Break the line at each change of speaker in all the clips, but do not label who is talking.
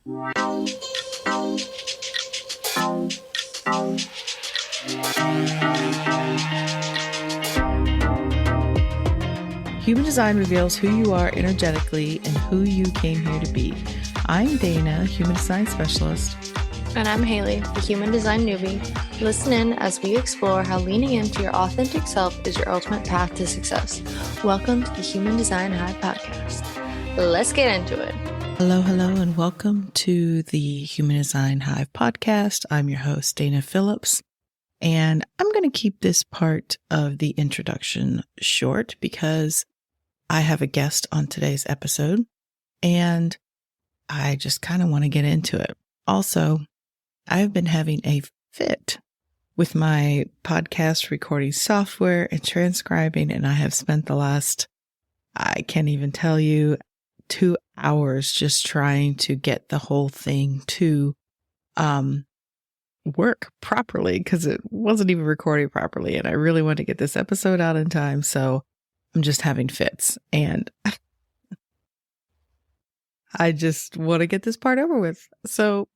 Human Design reveals who you are energetically and who you came here to be. I'm Dana, Human Design Specialist.
And I'm Haley, the Human Design Newbie. Listen in as we explore how leaning into your authentic self is your ultimate path to success. Welcome to the Human Design Hive podcast. Let's get into it.
Hello, and welcome to the Human Design Hive podcast. I'm your host, Dana Phillips, and I'm going to keep this part of the introduction short because I have a guest on today's episode, and I just kind of want to get into it. Also, I've been having a fit with my podcast recording software and transcribing, and I have spent the last, I can't even tell you, 2 hours just trying to get the whole thing to work properly because it wasn't even recording properly, and I really want to get this episode out in time, so I'm just having fits, and I just want to get this part over with. So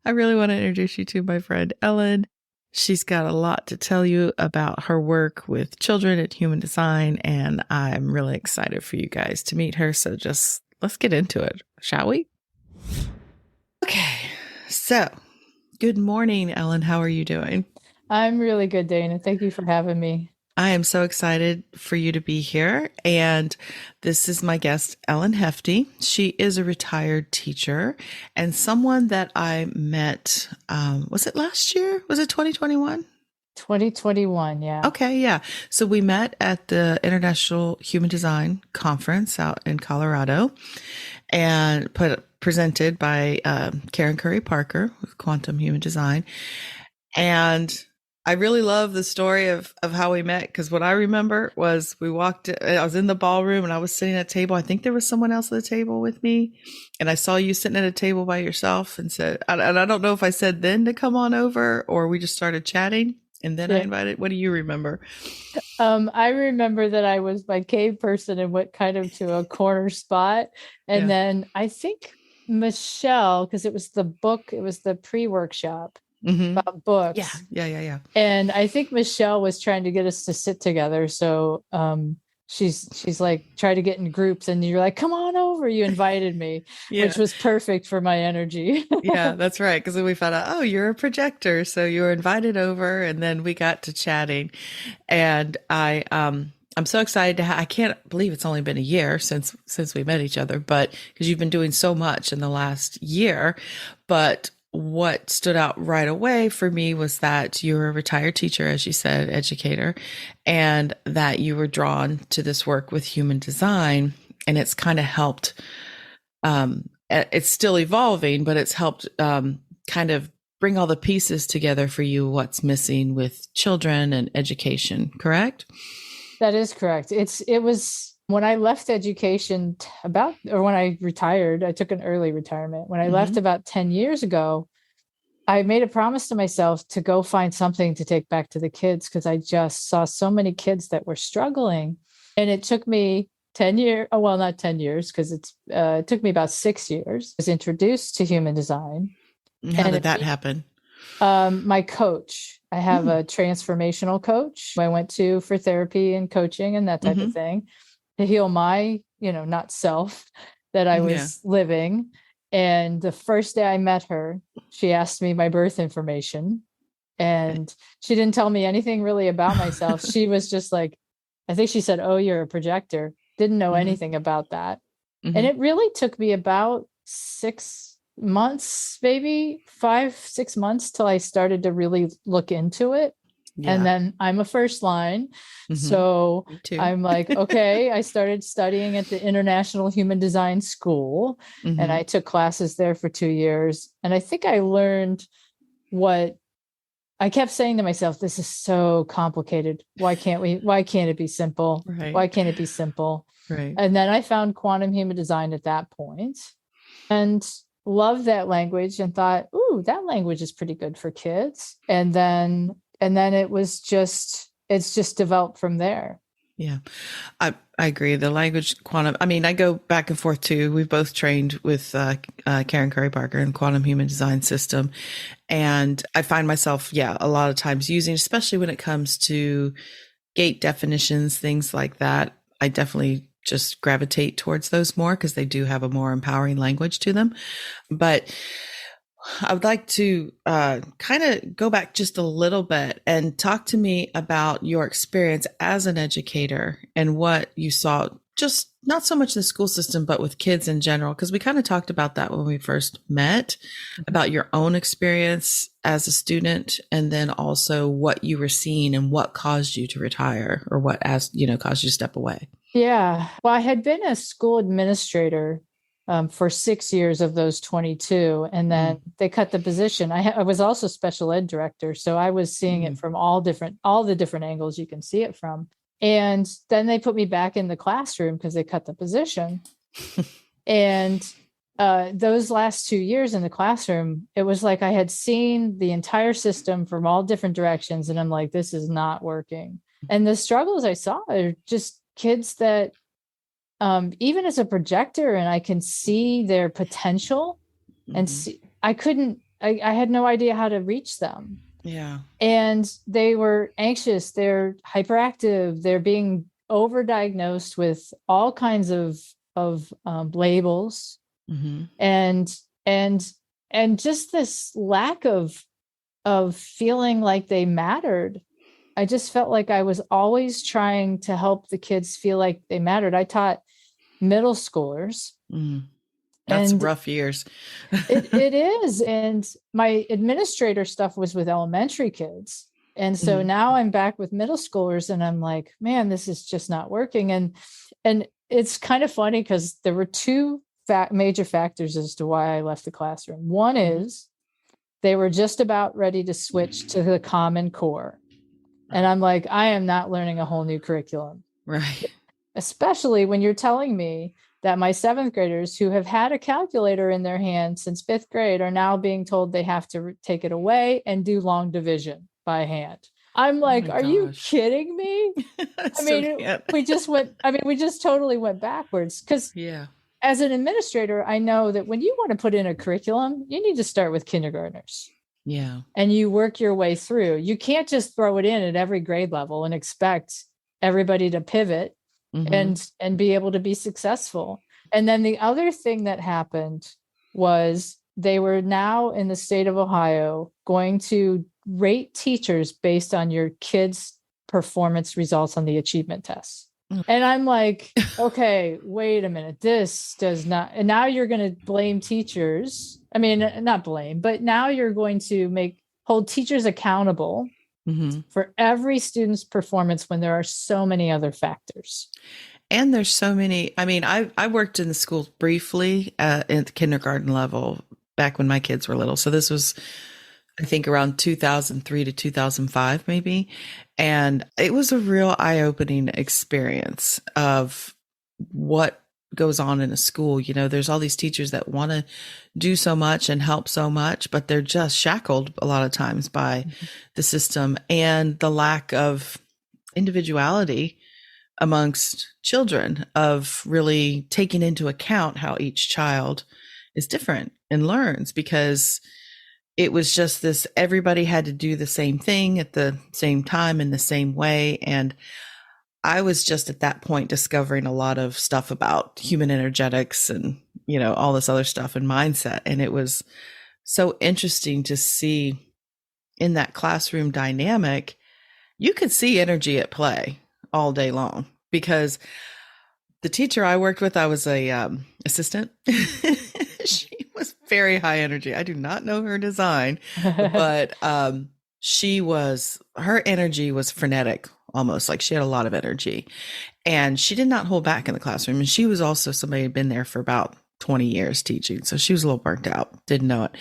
I really want to introduce you to my friend Ellen. She's got a lot to tell you about her work with children at Human Design, and I'm really excited for you guys to meet her. So just let's get into it, shall we? Okay, so good morning, Ellen. How are you doing?
I'm really good, Dana. Thank you for having me.
I am so excited for you to be here. And this is my guest, Ellen Hefty. She is a retired teacher and someone that I met, was it last year? Was it 2021?
2021, yeah.
Okay, yeah. So we met at the International Human Design Conference out in Colorado and presented by Karen Curry Parker with Quantum Human Design. And I really love the story of how we met, because what I remember was I was in the ballroom and I was sitting at a table. I think there was someone else at the table with me, and I saw you sitting at a table by yourself and said, and I don't know if I said then to come on over or we just started chatting and then I invited. What do you remember?
I remember that I was my cave person and went kind of to a corner spot. And then I think Michelle, because it was the pre-workshop.
Mm-hmm.
About books.
Yeah.
And I think Michelle was trying to get us to sit together. So she's like, try to get in groups, and you're like, come on over. You invited me, which was perfect for my energy.
Yeah, that's right. Because then we found out, oh, you're a projector. So you were invited over, and then we got to chatting. And I'm so excited I can't believe it's only been a year since we met each other, but because you've been doing so much in the last year. But what stood out right away for me was that you're a retired teacher, as you said, educator, and that you were drawn to this work with human design. And it's kind of helped, it's still evolving, but it's helped kind of bring all the pieces together for you, what's missing with children and education, correct?
That is correct. It was when I left education when I retired. I took an early retirement. When I left about 10 years ago, I made a promise to myself to go find something to take back to the kids, because I just saw so many kids that were struggling. And it took me 10 years. Oh, well, not 10 years, because it took me about 6 years. I was introduced to human design.
How did that happen?
My coach. I have a transformational coach I went to for therapy and coaching and that type of thing, to heal my, not self that I was living. And the first day I met her, she asked me my birth information, and she didn't tell me anything really about myself. She was just like, I think she said, oh, you're a projector. Didn't know anything about that. And it really took me about 6 months, maybe 5-6 months, till I started to really look into it. Yeah. And then I'm a first line. So I'm like, okay, I started studying at the International Human Design School, and I took classes there for 2 years. And I think I learned what I kept saying to myself, this is so complicated. Why can't it be simple?
Right.
Why can't it be simple?
Right.
And then I found quantum human design at that point and loved that language and thought, ooh, that language is pretty good for kids. And then it's just developed from there.
Yeah. I agree. The language quantum, I mean, I go back and forth too. We've both trained with Karen Curry Parker and quantum human design system. And I find myself, a lot of times using, especially when it comes to gate definitions, things like that. I definitely just gravitate towards those more because they do have a more empowering language to them. But I would like to kind of go back just a little bit and talk to me about your experience as an educator and what you saw, just not so much in the school system, but with kids in general, because we kind of talked about that when we first met, about your own experience as a student, and then also what you were seeing and what caused you to retire, or what, as you know, caused you to step away.
Yeah. Well, I had been a school administrator for 6 years of those 22. And then they cut the position. I was also special ed director. So I was seeing it from all the different angles you can see it from. And then they put me back in the classroom because they cut the position. And those last 2 years in the classroom, it was like I had seen the entire system from all different directions. And I'm like, this is not working. And the struggles I saw are just kids that even as a projector, and I can see their potential and see, I had no idea how to reach them.
Yeah.
And they were anxious, they're hyperactive, they're being overdiagnosed with all kinds of labels, and just this lack of feeling like they mattered. I just felt like I was always trying to help the kids feel like they mattered. I taught middle schoolers.
That's rough years.
it is. And my administrator stuff was with elementary kids. And so now I'm back with middle schoolers and I'm like, man, this is just not working. And it's kind of funny because there were two major factors as to why I left the classroom. One is they were just about ready to switch to the Common Core. And I'm like, I am not learning a whole new curriculum.
Right.
Especially when you're telling me that my seventh graders who have had a calculator in their hand since fifth grade are now being told they have to take it away and do long division by hand. I'm like, are you kidding me? I mean, we just totally went backwards because as an administrator, I know that when you want to put in a curriculum, you need to start with kindergartners.
Yeah.
And you work your way through. You can't just throw it in at every grade level and expect everybody to pivot and be able to be successful. And then the other thing that happened was they were now in the state of Ohio going to rate teachers based on your kids' performance results on the achievement tests. And I'm like, okay, wait a minute. This does not. And now you're going to blame teachers. I mean, not blame, but now you're going to hold teachers accountable for every student's performance when there are so many other factors.
And there's so many. I mean, I worked in the schools briefly at the kindergarten level back when my kids were little. So this was, I think, around 2003 to 2005, maybe. And it was a real eye-opening experience of what goes on in a school. You know, there's all these teachers that want to do so much and help so much, but they're just shackled a lot of times by the system and the lack of individuality amongst children, of really taking into account how each child is different and learns, because it was just this, everybody had to do the same thing at the same time in the same way. And I was just at that point discovering a lot of stuff about human energetics and, you know, all this other stuff and mindset. And it was so interesting to see in that classroom dynamic, you could see energy at play all day long, because the teacher I worked with, I was a assistant. She was very high energy. I do not know her design, but her energy was frenetic, almost like she had a lot of energy, and she did not hold back in the classroom. And she was also somebody who had been there for about 20 years teaching. So she was a little burnt out, didn't know it.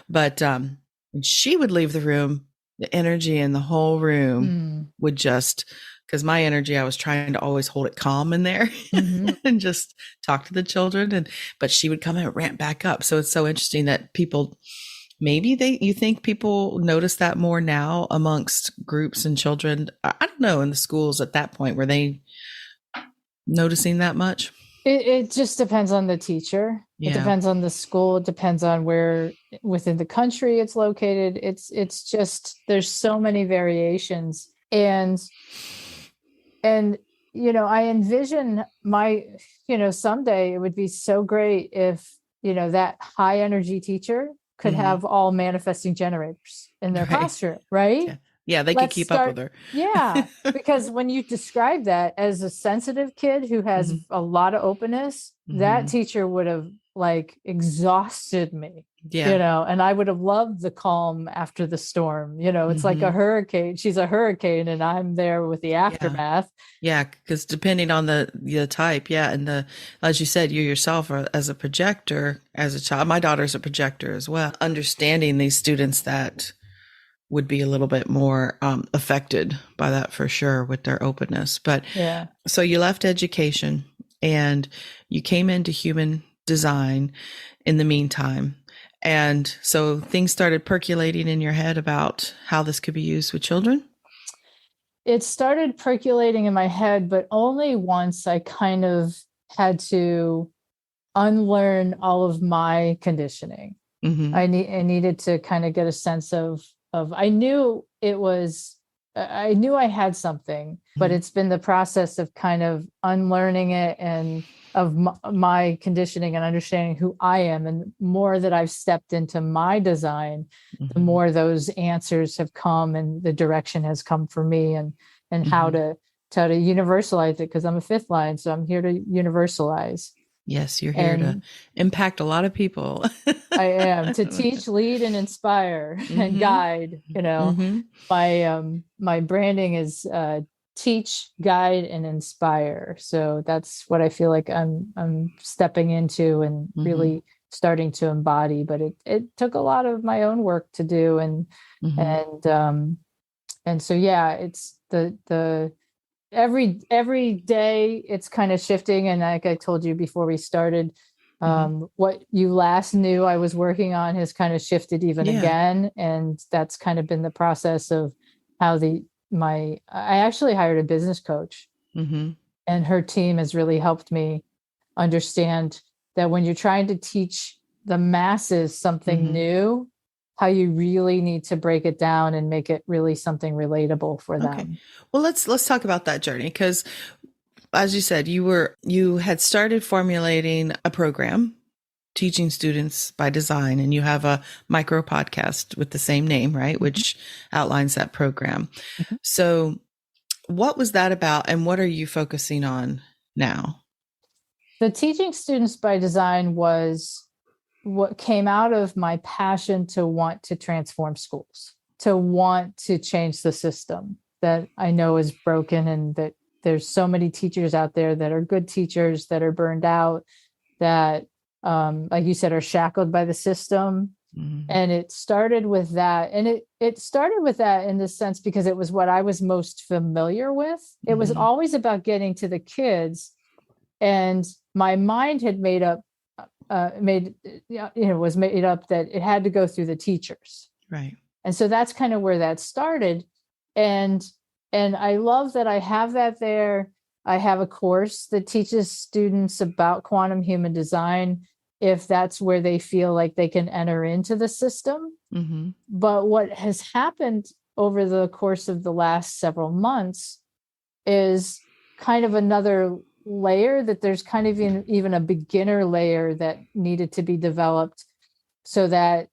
But when she would leave the room, the energy in the whole room would just, because my energy, I was trying to always hold it calm in there and just talk to the children. But she would come and ramp back up. So it's so interesting that people maybe you think people notice that more now amongst groups and children? I don't know, in the schools at that point, were they noticing that much?
It just depends on the teacher. It
Yeah.
depends on the school. It depends on where within the country it's located. It's just, there's so many variations. And I envision someday it would be so great if, that high energy teacher could have all manifesting generators in their classroom, right?
Yeah. Yeah, they could keep up with her.
Yeah, because when you describe that as a sensitive kid who has a lot of openness, that teacher would have exhausted me.
Yeah.
And I would have loved the calm after the storm. It's like a hurricane. She's a hurricane and I'm there with the aftermath.
Yeah, because depending on the type, and as you said, you yourself are, as a projector, as a child, my daughter's a projector as well. Understanding these students that would be a little bit more affected by that for sure with their openness. But so you left education and you came into human design in the meantime. And so things started percolating in your head about how this could be used with children?
It started percolating in my head, but only once I kind of had to unlearn all of my conditioning. I needed to kind of get a sense of I knew I had something, but it's been the process of kind of unlearning it and of my conditioning and understanding who I am. And more that I've stepped into my design, the more those answers have come and the direction has come for me and how to universalize it. Because I'm a fifth line, so I'm here to universalize.
Yes, you're here to impact a lot I
am to teach, lead, and inspire and guide. My branding is teach, guide, and inspire. So that's what I feel like I'm stepping into and really starting to embody. But it took a lot of my own work to do, and so it's the every day it's kind of shifting. And like I told you before we started, what you last knew I was working on has kind of shifted even again. And that's kind of been the process of how I actually hired a business coach, and her team has really helped me understand that when you're trying to teach the masses something new, how you really need to break it down and make it really something relatable for them.
Okay. Well, let's talk about that journey, because as you said, you had started formulating a program teaching students by design, and you have a micro podcast with the same name, right? Which outlines that program. So what was that about, and what are you focusing on now?
The teaching students by design was what came out of my passion to want to transform schools, to want to change the system that I know is broken, and that there's so many teachers out there that are good teachers that are burned out, that, like you said, are shackled by the system. And it started with that. And it started with that in the sense because it was what I was most familiar with. It was always about getting to the kids. And my mind had was made up that it had to go through the teachers.
Right.
And so that's kind of where that started. And I love that I have that there. I have a course that teaches students about quantum human design, if that's where they feel like they can enter into the system. But what has happened over the course of the last several months is kind of another layer, that there's kind of even a beginner layer that needed to be developed so that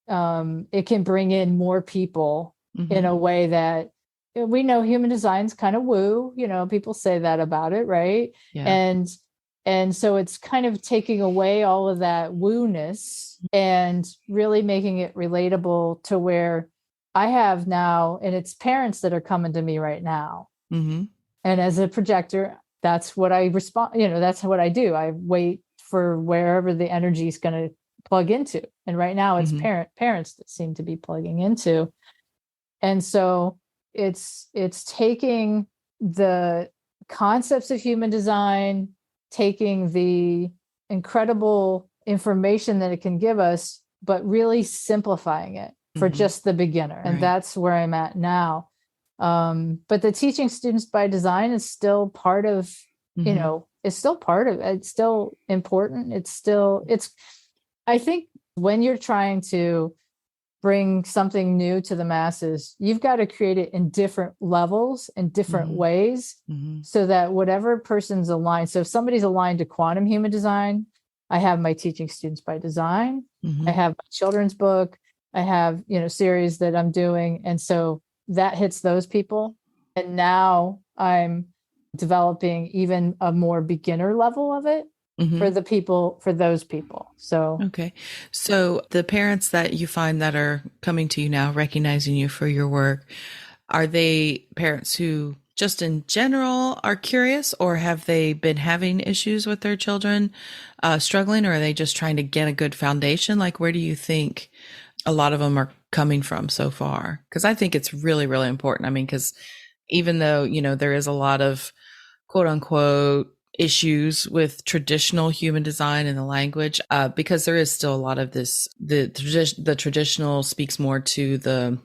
it can bring in more people in a way that we know human design's kind of woo, people say that about it, right? And so it's kind of taking away all of that woo-ness and really making it relatable to where I have now, and it's parents that are coming to me right now. And as a projector, that's what I respond, that's what I do. I wait for wherever the energy is going to plug into. And right now it's parents that seem to be plugging into. And so it's taking the concepts of human design, taking the incredible information that it can give us, but really simplifying it for just the beginner. And that's where I'm at now. But the teaching students by design is still part of, it's still part of it. It's still important. I think when you're trying to bring something new to the masses, you've got to create it in different levels and different ways so that whatever person's aligned. So if somebody's aligned to quantum human design, I have my teaching students by design. I have my children's book. I have, series that I'm doing. And so that hits those people. And now I'm developing even a more beginner level of it for those people. So,
okay. So the parents that you find that are coming to you now, recognizing you for your work, are they parents who just in general are curious, or have they been having issues with their children struggling, or are they just trying to get a good foundation? Like, where do you think a lot of them are coming from so far? Because I think it's really, really important. I mean, because even though, there is a lot of quote unquote issues with traditional human design and the language, because there is still a lot of this, the traditional speaks more to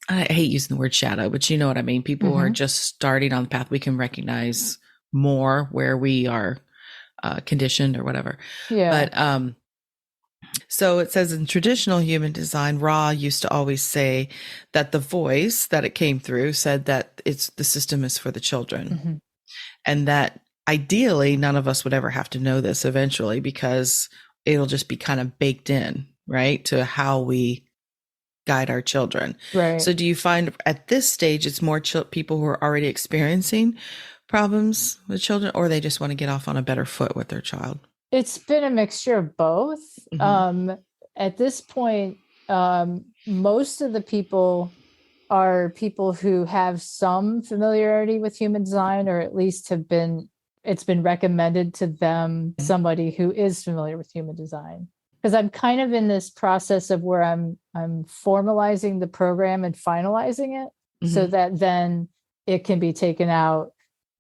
I hate using the word shadow, but you know what I mean? People who are just starting on the path, we can recognize more where we are conditioned or whatever.
Yeah.
But so it says in traditional human design, Ra used to always say that the voice that it came through said that the system is for the children. And that ideally none of us would ever have to know this eventually, because it'll just be kind of baked in, right, to how we guide our children.
Right.
So do you find at this stage it's more people who are already experiencing problems with children, or they just want to get off on a better foot with their child?
It's been a mixture of both. At this point, most of the people are people who have some familiarity with human design, or at least it's been recommended to them, somebody who is familiar with human design. Because I'm kind of in this process of where I'm formalizing the program and finalizing it so that then it can be taken out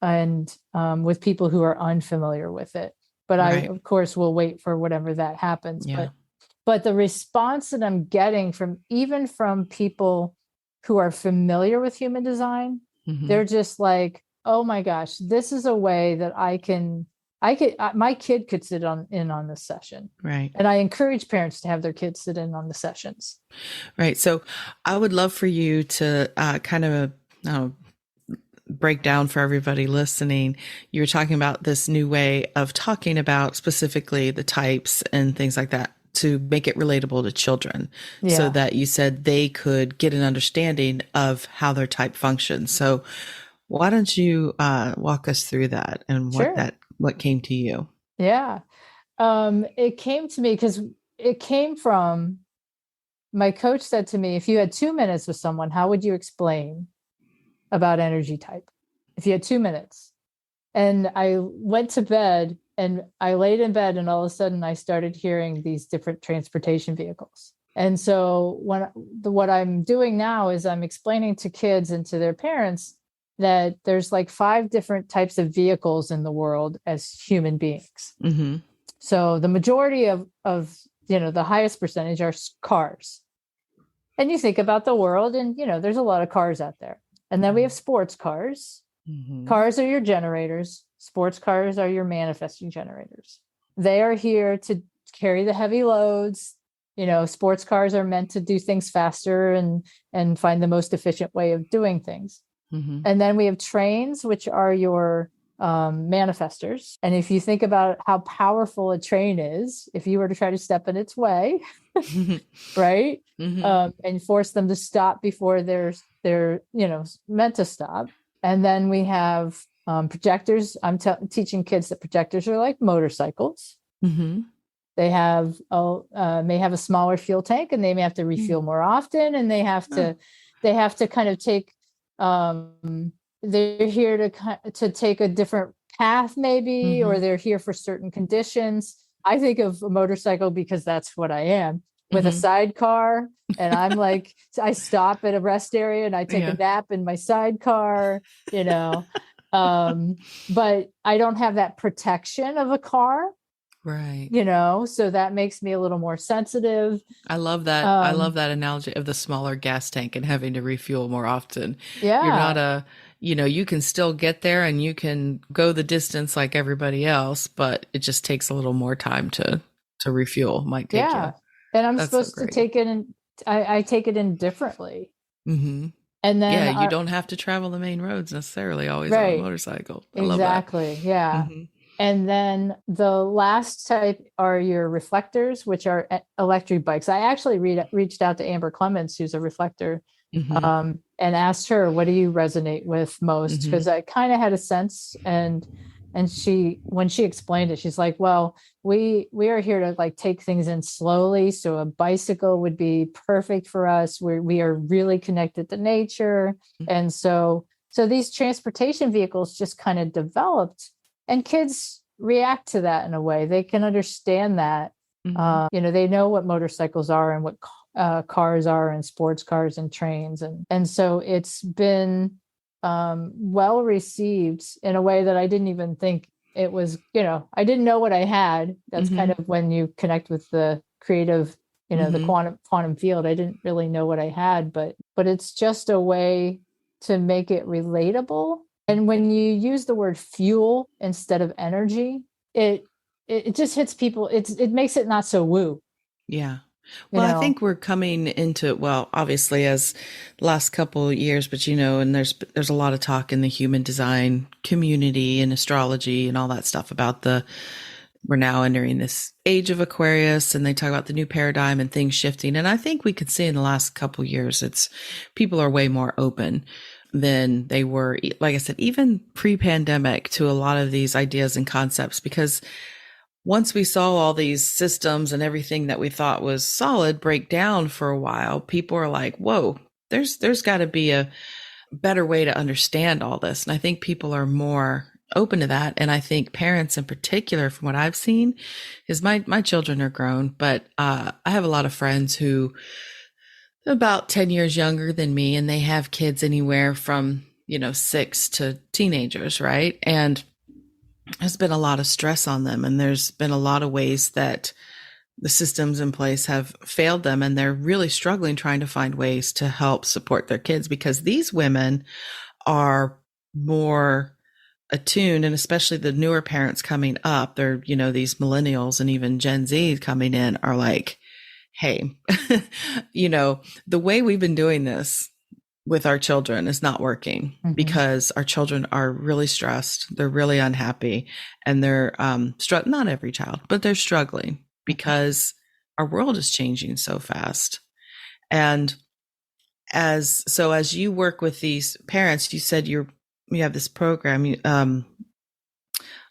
and with people who are unfamiliar with it. But I, of course, will wait for whatever that happens.
Yeah.
But the response that I'm getting from people who are familiar with human design, they're just like, oh my gosh, this is a way that my kid could sit in on this session.
Right.
And I encourage parents to have their kids sit in on the sessions.
Right. So I would love for you to kind of break down for everybody listening. You were talking about this new way of talking about specifically the types and things like that to make it relatable to children, so that you said they could get an understanding of how their type functions. So why don't you walk us through that and what came to you?
Yeah. It came to me because it came from my coach said to me, if you had 2 minutes with someone, how would you explain about energy type? If you had 2 minutes. And I went to bed and I laid in bed, and all of a sudden I started hearing these different transportation vehicles. And so what I'm doing now is I'm explaining to kids and to their parents that there's like 5 different types of vehicles in the world as human beings. So the majority of the highest percentage are cars. And you think about the world and, there's a lot of cars out there. And then we have sports cars. Cars are your generators. Sports cars are your manifesting generators. They are here to carry the heavy loads. Sports cars are meant to do things faster and find the most efficient way of doing things. And then we have trains, which are your manifestors. And if you think about how powerful a train is, if you were to try to step in its way, right, and force them to stop before they're meant to stop. And then we have projectors. I'm teaching kids that projectors are like motorcycles. They have may have a smaller fuel tank, and they may have to refuel more often, and they have to kind of take. They're here to take a different path, maybe, or they're here for certain conditions. I think of a motorcycle because that's what I am, with a sidecar, and I'm like, I stop at a rest area and I take a nap in my sidecar, but I don't have that protection of a car.
Right.
So that makes me a little more sensitive.
I love that. I love that analogy of the smaller gas tank and having to refuel more often. You're not
Yeah.
you can still get there and you can go the distance like everybody else, but it just takes a little more time to refuel. Might take you.
Yeah. And I'm
That's so
supposed to
great.
take it in, I take it in differently.
Mm-hmm.
And
Yeah,
then,
you don't have to travel the main roads necessarily always on a
right.
motorcycle. I love that.
Exactly. Yeah.
Mm-hmm.
And then the last type are your reflectors, which are electric bikes. I actually reached out to Amber Clements, who's a reflector,
Mm-hmm.
and asked her, what do you resonate with most?
Mm-hmm.
Because I kind of had a sense, and she, when she explained it, she's like, well, we are here to like take things in slowly. So a bicycle would be perfect for us. We are really connected to nature. And so these transportation vehicles just kind of developed, and kids react to that in a way. They can understand that.
Mm-hmm.
They know what motorcycles are and what cars are, and sports cars and trains, and so it's been well received in a way that I didn't even think it was. I didn't know what I had. That's kind
Mm-hmm.
of when you connect with the creative, the
Mm-hmm.
quantum field. I didn't really know what I had, but it's just a way to make it relatable. And when you use the word fuel instead of energy, it just hits people. It makes it not so woo.
Yeah.
You
Well, I
know,
think we're coming into, well, obviously as last couple of years, but and there's a lot of talk in the human design community and astrology and all that stuff about we're now entering this age of Aquarius, and they talk about the new paradigm and things shifting. And I think we could see in the last couple of years, people are way more open than they were, like I said, even pre-pandemic, to a lot of these ideas and concepts, because once we saw all these systems and everything that we thought was solid break down for a while, people are like, whoa, there's got to be a better way to understand all this. And I think people are more open to that. And I think parents in particular, from what I've seen, is my children are grown, but I have a lot of friends who are about 10 years younger than me, and they have kids anywhere from, 6 to teenagers, right? And there's been a lot of stress on them, and there's been a lot of ways that the systems in place have failed them, and they're really struggling trying to find ways to help support their kids, because these women are more attuned, and especially the newer parents coming up, they're, these millennials and even Gen Z coming in are like, hey, the way we've been doing this with our children is not working, because our children are really stressed. They're really unhappy, and they're not every child, but they're struggling because our world is changing so fast. And as you work with these parents, you said you have this program.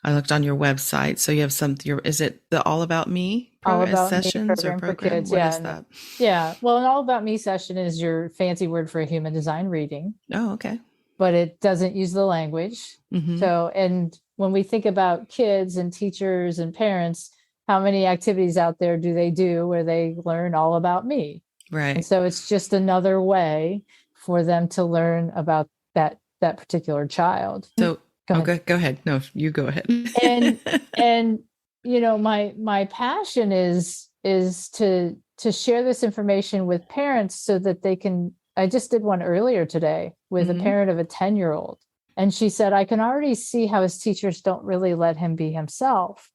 I looked on your website. So you have is it the All About Me
All About
sessions
Me
or
program for
program?
kids.
What
Yeah.
is that?
Yeah. Well, an All About Me session is your fancy word for a human design reading.
Oh, okay.
But it doesn't use the language.
Mm-hmm.
So, and when we think about kids and teachers and parents, how many activities out there do they do where they learn all about me?
Right.
And so it's just another way for them to learn about that particular child.
So go ahead. No, you go ahead.
and my passion is to share this information with parents so that they can. I just did one earlier today with a parent of a 10-year-old, and she said, I can already see how his teachers don't really let him be himself.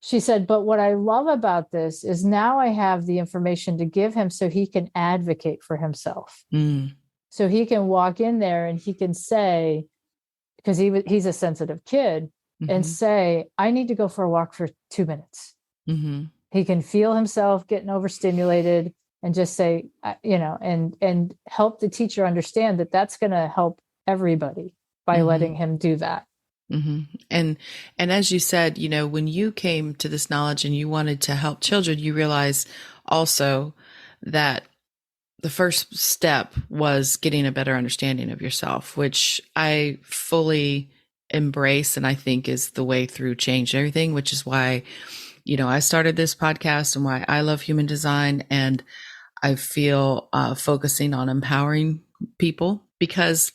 She said, but what I love about this is now I have the information to give him so he can advocate for himself. So he can walk in there and he can say, because he's a sensitive kid, and say, I need to go for a walk for 2 minutes. He can feel himself getting overstimulated and just say, and help the teacher understand that that's going to help everybody by letting him do that.
And as you said, when you came to this knowledge and you wanted to help children, you realize also that the first step was getting a better understanding of yourself, which I fully embrace and I think is the way through change and everything, which is why, I started this podcast and why I love human design. And I feel focusing on empowering people, because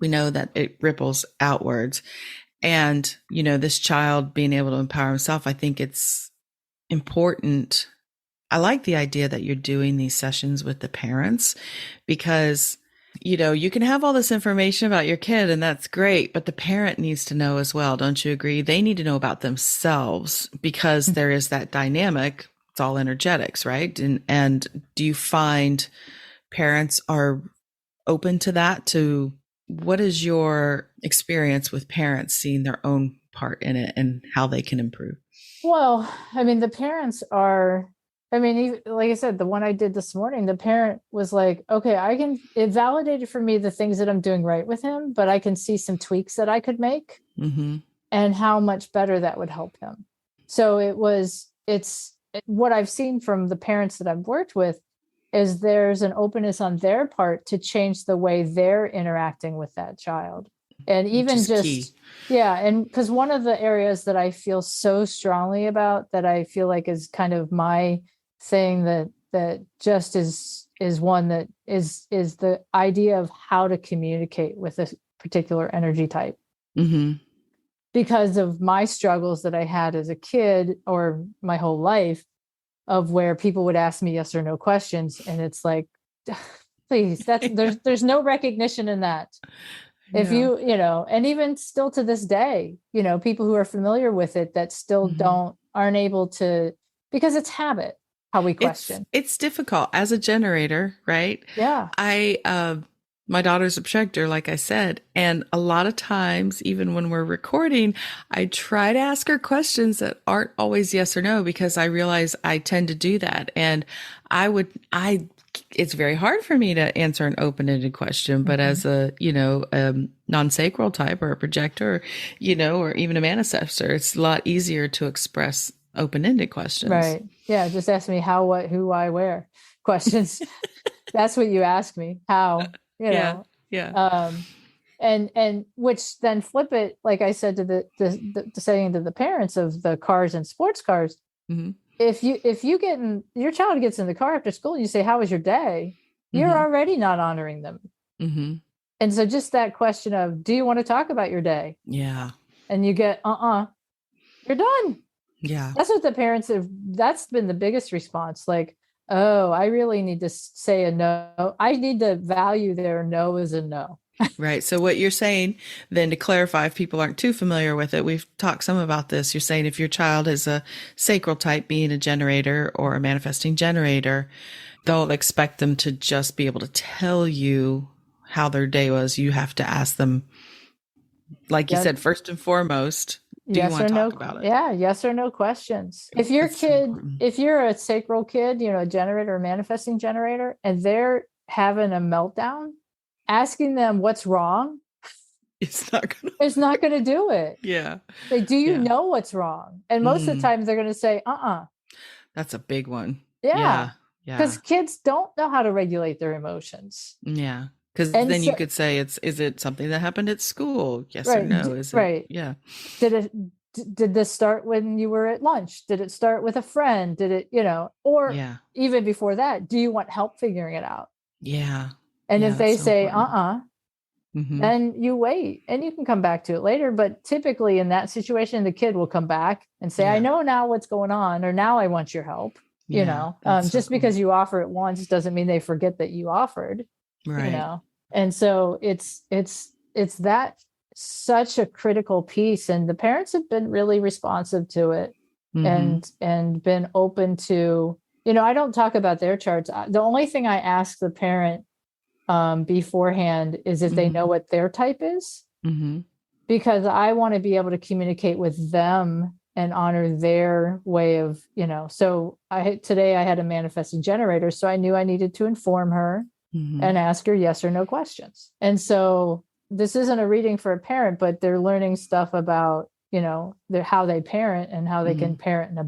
we know that it ripples outwards. And, this child being able to empower himself, I think it's important. I like the idea that you're doing these sessions with the parents because, you can have all this information about your kid and that's great, but the parent needs to know as well. Don't you agree? They need to know about themselves because there is that dynamic. It's all energetics, right? And do you find parents are open to that? To what is your experience with parents seeing their own part in it and how they can improve?
Well, I mean, the parents are, like I said, the one I did this morning, the parent was like, okay, it validated for me the things that I'm doing right with him, but I can see some tweaks that I could make and how much better that would help him. So it's what I've seen from the parents that I've worked with is there's an openness on their part to change the way they're interacting with that child. And even just, key. Yeah. And because one of the areas that I feel so strongly about that I feel like is kind of my thing that just is one that is the idea of how to communicate with a particular energy type. Because of my struggles that I had as a kid or my whole life of where people would ask me yes or no questions. And it's like, please, there's no recognition in that. If and even still to this day, people who are familiar with it that still aren't able to, because it's habit, how we question.
It's difficult as a generator, right?
Yeah.
My daughter's a projector, like I said, and a lot of times, even when we're recording, I try to ask her questions that aren't always yes or no, because I realize I tend to do that. And it's very hard for me to answer an open-ended question, but as a, non-sacral type or a projector, or even a manifestor, it's a lot easier to express open-ended questions.
Right. Yeah. Just ask me how, what, who, why, where questions. That's what you ask me. How,
Yeah.
And which then flip it, like I said, to the saying to the parents of the cars and sports cars, if your child gets in the car after school and you say, how was your day? You're already not honoring them. And so just that question of, do you want to talk about your day?
Yeah.
And you get, you're done.
Yeah.
That's what the parents have, that's been the biggest response. Like, oh, I really need to say a no. I need to value their no as a no.
Right. So what you're saying then, to clarify, if people aren't too familiar with it, we've talked some about this. You're saying if your child is a sacral type, being a generator or a manifesting generator, they'll expect them to just be able to tell you how their day was. You have to ask them, like you said, first and foremost, do you want to talk about it?
Yeah. Yes or no questions. If your kid, if you're a sacral kid, a generator or manifesting generator, and they're having a meltdown, asking them what's wrong,
it's not
going to do it.
Yeah.
Like, do you know what's wrong? And most of the time they're going to say,
That's a big one.
Yeah. Because kids don't know how to regulate their emotions.
Yeah. Because then you could say, is it something that happened at school? Yes or no? Is it?
Right.
Yeah.
Did this start when you were at lunch? Did it start with a friend? Did it, or even before that, do you want help figuring it out?
Yeah.
And if they say, then you wait and you can come back to it later. But typically in that situation, the kid will come back and say, I know now what's going on, or now I want your help. Just because you offer it once doesn't mean they forget that you offered.
Right.
And so it's that such a critical piece, and the parents have been really responsive to it and been open to, I don't talk about their charts. The only thing I ask the parent beforehand is if they know what their type is, because I want to be able to communicate with them and honor their way of, so today I had a manifesting generator, so I knew I needed to inform her and ask her yes or no questions. And so this isn't a reading for a parent, but they're learning stuff about, how they parent and how they can parent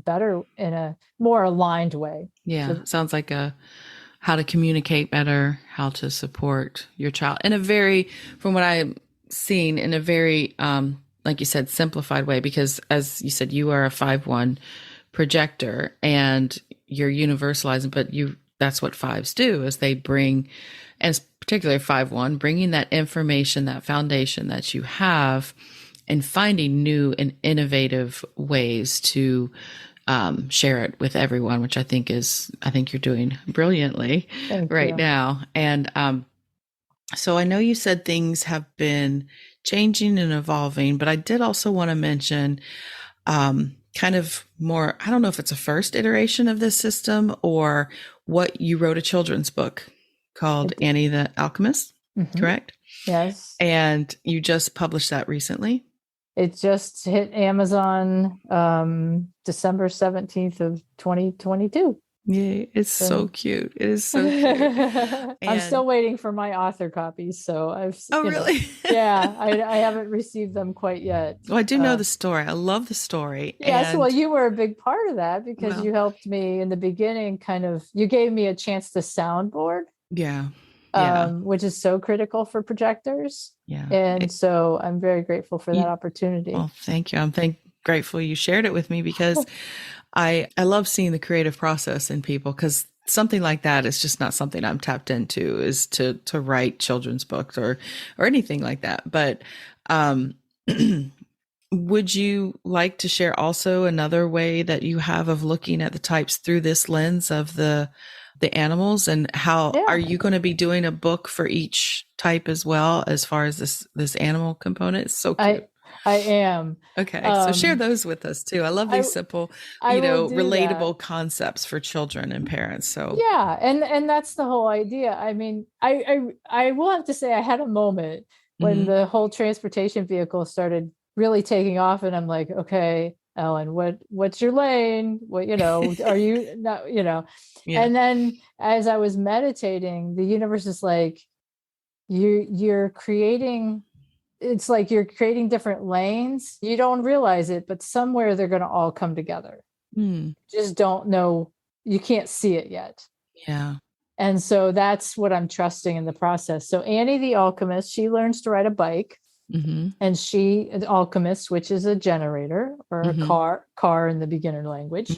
in a more aligned way.
Yeah. So, sounds like how to communicate better, how to support your child from what I'm seeing, in a very, like you said, simplified way, because as you said, you are a 5-1 projector and you're universalizing, but that's what 5s do, is they bring, and particularly 5-1, bringing that information, that foundation that you have, and finding new and innovative ways to share it with everyone, which I think you're doing brilliantly right now. And so I know you said things have been changing and evolving, but I did also want to mention kind of more, I don't know if it's a first iteration of this system or what you wrote a children's book called Annie the Alchemist, correct?
Yes.
And you just published that recently?
It just hit Amazon December 17th of 2022.
Yeah, it's so cute. It is so cute.
I'm still waiting for my author copies. So
really?
Yeah, I haven't received them quite yet.
Well, I do know the story. I love the story.
Yes. Well, you were a big part of that because you helped me in the beginning. You gave me a chance to soundboard.
Yeah.
Which is so critical for projectors.
Yeah.
And so I'm very grateful for that opportunity.
Well, thank you. I'm grateful you shared it with me because I love seeing the creative process in people, because something like that is just not something I'm tapped into, is to write children's books or anything like that. But would you like to share also another way that you have of looking at the types through this lens of the animals, and how are you going to be doing a book for each type as well, as far as this animal component? It's so cute.
I am.
Okay. So share those with us too. I love these simple, relatable concepts for children and parents. So
yeah. And that's the whole idea. I mean, I will have to say I had a moment when the whole transportation vehicle started really taking off, and I'm like, okay, Ellen, what's your lane? What, are you not, and then as I was meditating, the universe is like, you're creating, it's like you're creating different lanes. You don't realize it, but somewhere they're going to all come together. Just don't know. You can't see it yet.
Yeah.
And so that's what I'm trusting in the process. So Annie the Alchemist, she learns to ride a bike. And she, an alchemist, which is a generator or a car in the beginner language.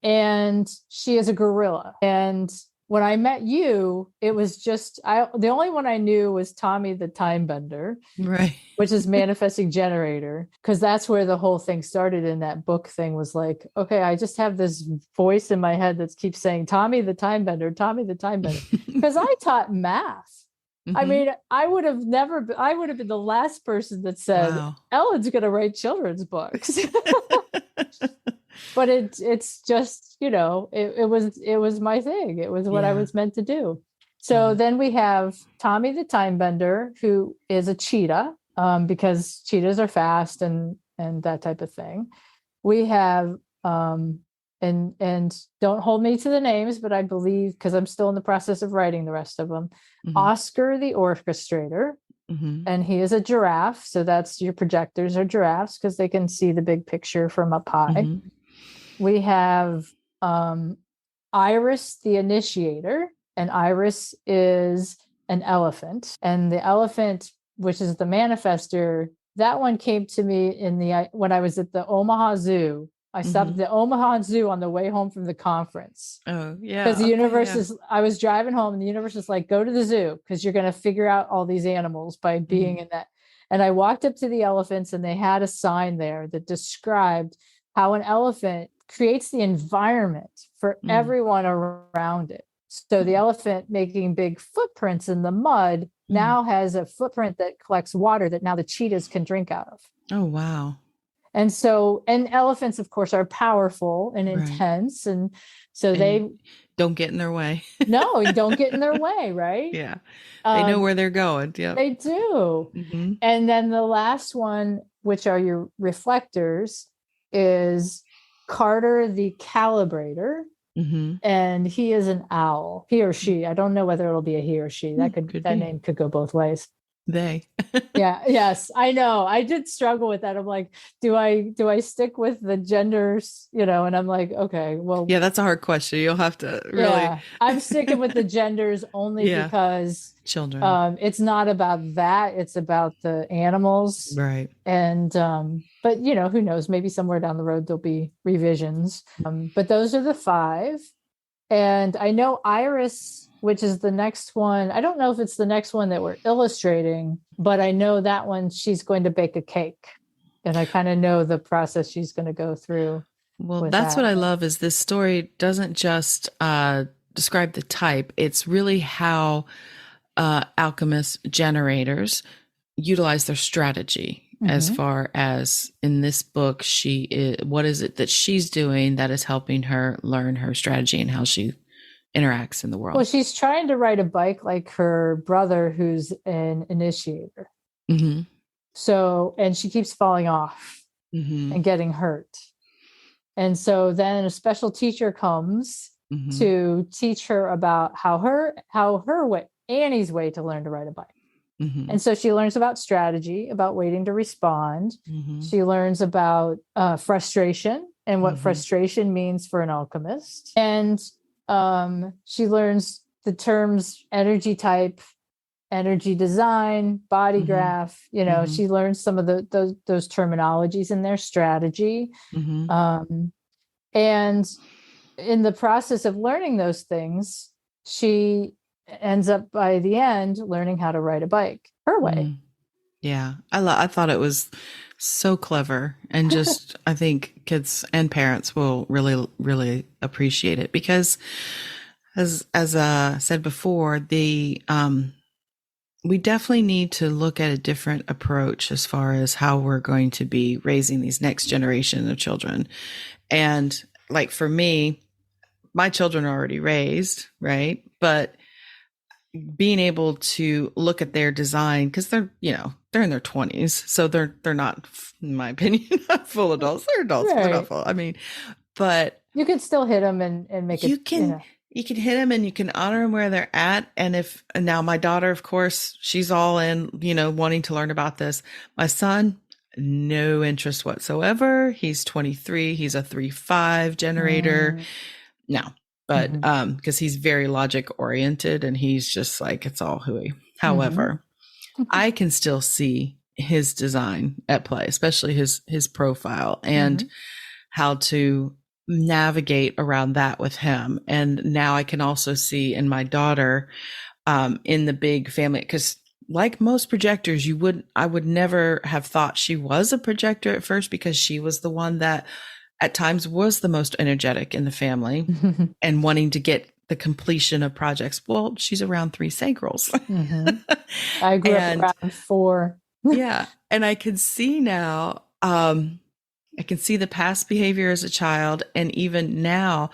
And she is a gorilla. And when I met you, it was just, the only one I knew was Tommy the Time Bender,
right?
Which is manifesting generator. Because that's where the whole thing started in that book thing, was like, okay, I just have this voice in my head that keeps saying, Tommy the Time Bender, Tommy the Time Bender. Because I taught math. I mean, I would have been the last person that said, Ellen's going to write children's books. But it's just, it was my thing. It was what I was meant to do. So then we have Tommy the Time Bender, who is a cheetah, because cheetahs are fast and that type of thing. We have, and don't hold me to the names, but I believe, because I'm still in the process of writing the rest of them, Oscar the orchestrator, and he is a giraffe. So that's, your projectors are giraffes because they can see the big picture from up high. We have Iris the initiator, and Iris is an elephant, and the elephant, which is the manifester, that one came to me when I was at the Omaha Zoo. I stopped at the Omaha Zoo on the way home from the conference.
Oh, yeah.
Because the universe I was driving home and the universe is like, go to the zoo because you're going to figure out all these animals by being in that. And I walked up to the elephants, and they had a sign there that described how an elephant creates the environment for everyone around it. So the elephant making big footprints in the mud now has a footprint that collects water that now the cheetahs can drink out of.
Oh, wow.
And so, and elephants, of course, are powerful and intense. And so they
don't get in their way.
No, don't get in their way. Right.
Yeah. They know where they're going. Yeah,
they do. And then the last one, which are your reflectors, is Carter the calibrator. And he is an owl, he or she. I don't know whether it'll be a he or she. That name could go both ways.
They.
Yes, I know. I did struggle with that. I'm like, do I stick with the genders, and I'm like, okay, well,
yeah, that's a hard question. You'll have to really.
I'm sticking with the genders only because
children.
It's not about that. It's about the animals.
Right.
And, but who knows, maybe somewhere down the road, there'll be revisions. But those are the 5. And I know Iris which is the next one. I don't know if it's the next one that we're illustrating, but I know that one she's going to bake a cake. And I kind of know the process she's going to go through.
Well, that's what I love is this story doesn't just describe the type. It's really how alchemist generators utilize their strategy. As far as in this book, what is it that she's doing that is helping her learn her strategy and how she interacts in the world?
Well, she's trying to ride a bike like her brother, who's an initiator. So, and she keeps falling off and getting hurt. And so then a special teacher comes to teach her about how her way, Annie's way to learn to ride a bike. And so she learns about strategy, about waiting to respond. She learns about frustration and what frustration means for an alchemist. And she learns the terms energy type, energy design, body graph. You know, she learns some of those terminologies in their strategy. And in the process of learning those things, she ends up by the end learning how to ride a bike her way.
Yeah. I thought it was so clever, and just I think kids and parents will really, really appreciate it because as said before, we definitely need to look at a different approach as far as how we're going to be raising these next generation of children. And like for me, my children are already raised, right? But being able to look at their design, because they're in their 20s, so they're not, in my opinion, not full adults. They're adults, right. They're not full. I mean, but
you can still hit them and make
you can hit them and you can honor them where they're at. And now my daughter, of course, she's all in, wanting to learn about this. My son, no interest whatsoever. He's 23. He's a 3-5 generator. No. But because he's very logic oriented and he's just like, it's all hooey. However, I can still see his design at play, especially his profile and how to navigate around that with him. And now I can also see in my daughter in the big family, because like most projectors, I would never have thought she was a projector at first, because she was the one that at times was the most energetic in the family and wanting to get the completion of projects. Well, she's around 3 sacrals.
I grew up around 4.
Yeah. And I can see now, I can see the past behavior as a child. And even now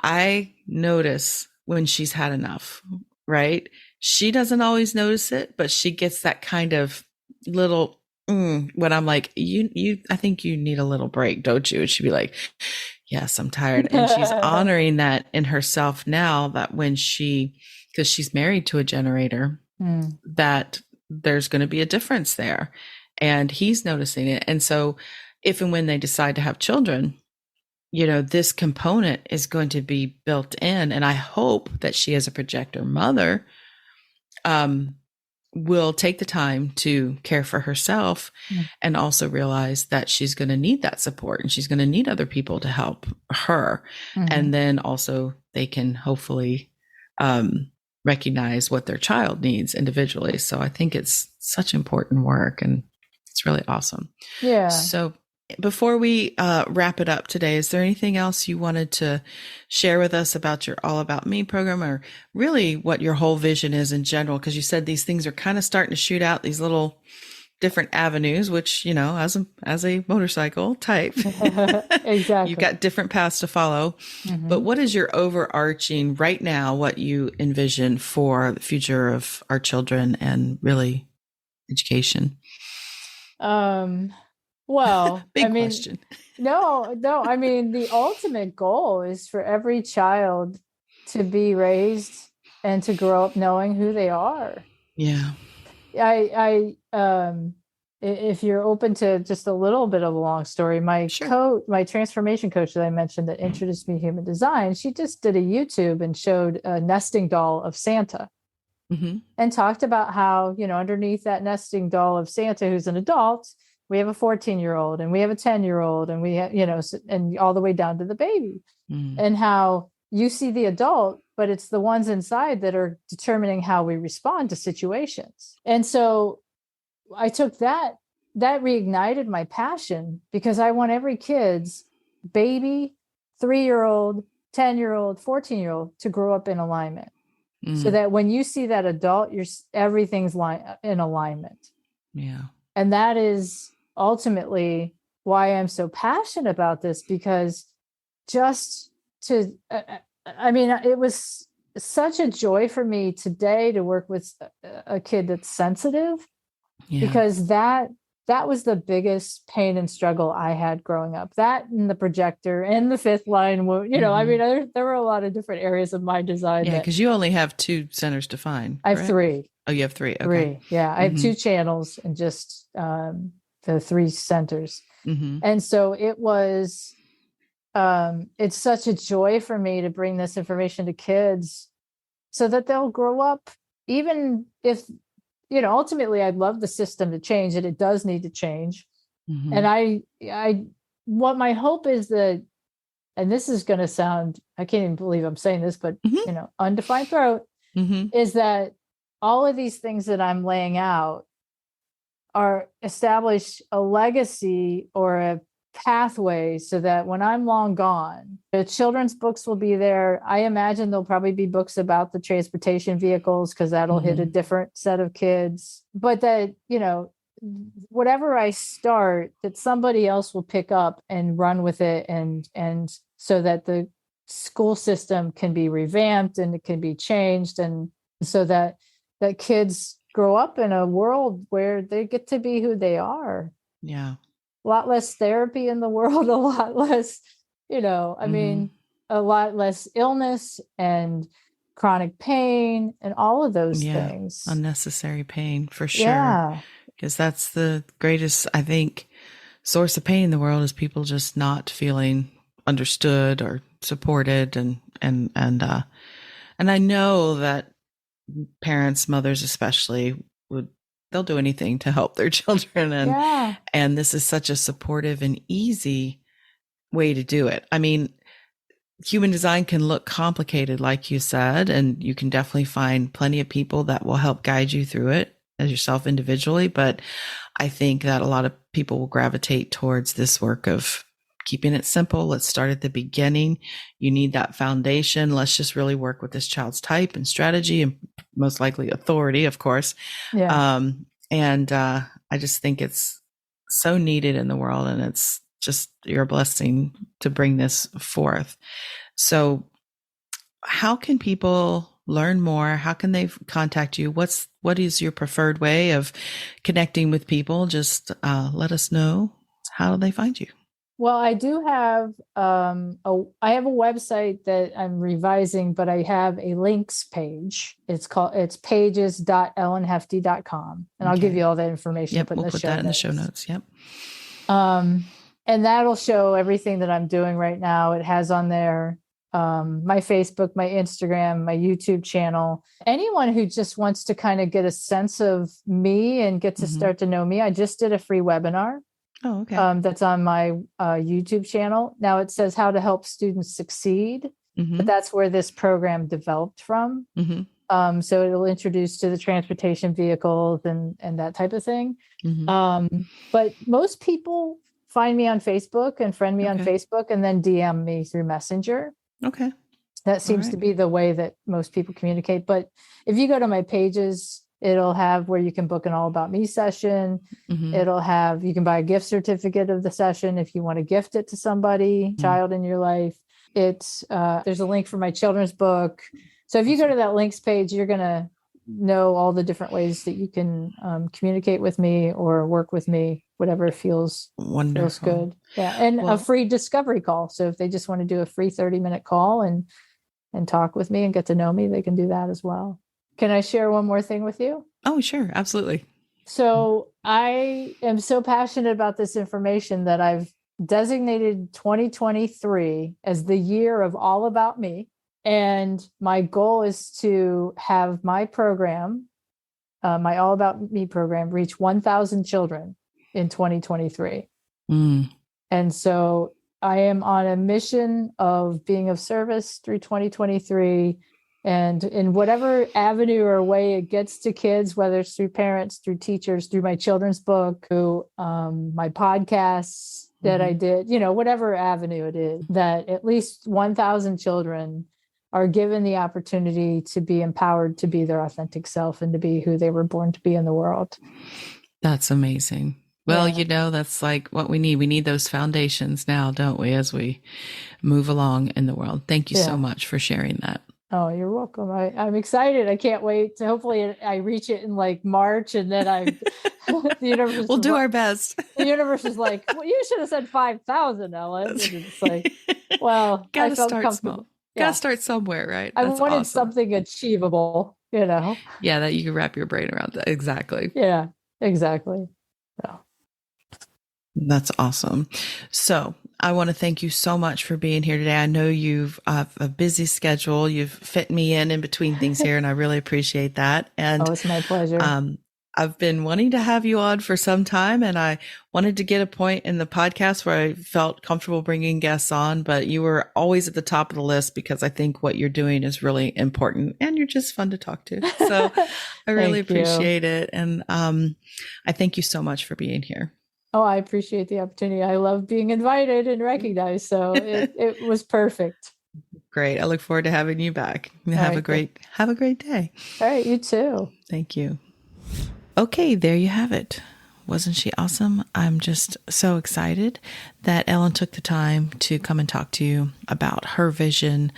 I notice when she's had enough, right? She doesn't always notice it, but she gets that kind of little when I'm like, I think you need a little break, don't you? And she'd be like, yes, I'm tired. And she's honoring that in herself now, that because she's married to a generator, that there's going to be a difference there. And he's noticing it. And so if and when they decide to have children, this component is going to be built in. And I hope that she, as a projector mother, will take the time to care for herself and also realize that she's going to need that support and she's going to need other people to help her. And then also they can hopefully recognize what their child needs individually. So I think it's such important work and it's really awesome.
Yeah.
So before we wrap it up today, is there anything else you wanted to share with us about your All About Me program, or really what your whole vision is in general? Because you said these things are kind of starting to shoot out these little different avenues, which, as a motorcycle type,
exactly,
you've got different paths to follow. But what is your overarching right now, what you envision for the future of our children and really education?
Well,
big question.
No. I mean, the ultimate goal is for every child to be raised and to grow up knowing who they are.
Yeah.
If you're open to just a little bit of a long story, my transformation coach that I mentioned that introduced me to human design, she just did a YouTube and showed a nesting doll of Santa and talked about how, underneath that nesting doll of Santa, who's an adult, we have a 14-year-old and we have a 10-year-old and we have, and all the way down to the baby, and how you see the adult, but it's the ones inside that are determining how we respond to situations. And so I took that reignited my passion, because I want every kid's baby, 3-year-old, 10-year-old, 14-year-old to grow up in alignment. So that when you see that adult, everything's in alignment.
Yeah.
And that is ultimately why I'm so passionate about this, because just to, it was such a joy for me today to work with a kid that's sensitive, because that was the biggest pain and struggle I had growing up. That and the projector and the fifth line, there were a lot of different areas of my design.
Yeah, because you only have 2 centers to find.
I have 3.
Oh, you have 3. Okay.
3. Yeah, I have 2 channels and just the 3 centers. And so it was, it's such a joy for me to bring this information to kids so that they'll grow up, even if, ultimately I'd love the system to change, and it does need to change. And what my hope is that, and this is going to sound, I can't even believe I'm saying this, but, undefined throat, is that all of these things that I'm laying out are establish a legacy or a pathway, so that when I'm long gone, the children's books will be there. I imagine there'll probably be books about the transportation vehicles, because that'll hit a different set of kids. But that, whatever I start, that somebody else will pick up and run with it, and so that the school system can be revamped and it can be changed, and so that kids grow up in a world where they get to be who they are.
Yeah.
A lot less therapy in the world, a lot less, a lot less illness and chronic pain and all of those things.
Unnecessary pain, for sure.
Yeah.
Because that's the greatest, I think, source of pain in the world, is people just not feeling understood or supported. And I know that parents, mothers especially, they'll do anything to help their children. And this is such a supportive and easy way to do it. I mean, human design can look complicated, like you said, and you can definitely find plenty of people that will help guide you through it as yourself individually. But I think that a lot of people will gravitate towards this work of keeping it simple. Let's start at the beginning. You need that foundation. Let's just really work with this child's type and strategy, and most likely authority, of course.
Yeah.
I just think it's so needed in the world, and it's just, you're a blessing to bring this forth. So how can people learn more? How can they contact you? What is your preferred way of connecting with people? Just let us know. How do they find you?
Well, I do have I have a website that I'm revising, but I have a links page. It's pages.ellenhefty.com. And I'll give you all that information.
Yep, we'll put that in the show notes. Yep.
And that'll show everything that I'm doing right now. It has on there my Facebook, my Instagram, my YouTube channel. Anyone who just wants to kind of get a sense of me and get to start to know me. I just did a free webinar.
Oh, okay.
That's on my YouTube channel. Now it says how to help students succeed, but that's where this program developed from. So it'll introduce to the transportation vehicles and that type of thing. But most people find me on Facebook and friend me on Facebook, and then DM me through Messenger.
Okay.
That seems to be the way that most people communicate. But if you go to my pages, it'll have where you can book an all about me session. It'll have, you can buy a gift certificate of the session if you want to gift it to somebody, child in your life. It's there's a link for my children's book. So if you go to that links page, you're going to know all the different ways that you can communicate with me or work with me, whatever feels good. Yeah. And a free discovery call. So if they just want to do a free 30-minute call and talk with me and get to know me, they can do that as well. Can I share one more thing with you?
Oh, sure. Absolutely.
So I am so passionate about this information that I've designated 2023 as the year of all about me. And my goal is to have my program, my All About Me program, reach 1,000 children in 2023. And so I am on a mission of being of service through 2023. And in whatever avenue or way it gets to kids, whether it's through parents, through teachers, through my children's book, through my podcasts that I did, whatever avenue it is, that at least 1,000 children are given the opportunity to be empowered to be their authentic self and to be who they were born to be in the world.
That's amazing. Well, that's like what we need. We need those foundations now, don't we, as we move along in the world. Thank you so much for sharing that.
Oh, you're welcome. I'm excited. I can't wait to hopefully I reach it in like March, and then the universe.
We'll do our best.
The universe is like, well, you should have said 5,000, Ellen. And it's like, well,
gotta start small. Gotta start somewhere, right?
I wanted something achievable, Yeah,
that you can wrap your brain around that. Exactly.
Yeah, exactly. So.
That's awesome. So I want to thank you so much for being here today. I know you've a busy schedule. You've fit me in between things here, and I really appreciate that. And
it's my pleasure.
I've been wanting to have you on for some time, and I wanted to get a point in the podcast where I felt comfortable bringing guests on, but you were always at the top of the list because I think what you're doing is really important and you're just fun to talk to. So I really appreciate it. And I thank you so much for being here.
Oh, I appreciate the opportunity. I love being invited and recognized. So it was perfect.
Great. I look forward to having you back. Have a great day.
All right. You too.
Thank you. Okay. There you have it. Wasn't she awesome? I'm just so excited that Ellen took the time to come and talk to you about her vision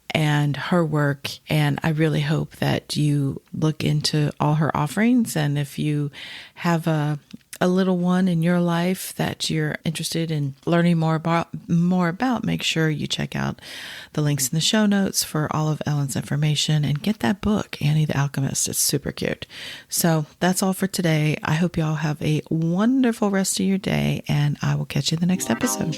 and her work. And I really hope that you look into all her offerings. And if you have a little one in your life that you're interested in learning more about, make sure you check out the links in the show notes for all of Ellen's information and get that book, Annie The Alchemist. It's super cute. So that's all for today. I hope you all have a wonderful rest of your day, and I will catch you in the next episode.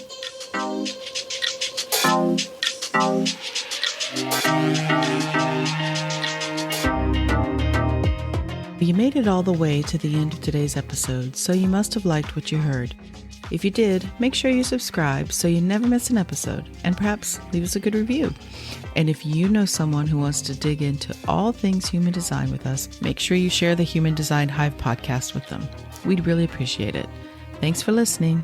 You made it all the way to the end of today's episode, so you must have liked what you heard. If you did, make sure you subscribe so you never miss an episode, and perhaps leave us a good review. And if you know someone who wants to dig into all things human design with us, make sure you share the Human Design Hive podcast with them. We'd really appreciate it. Thanks for listening.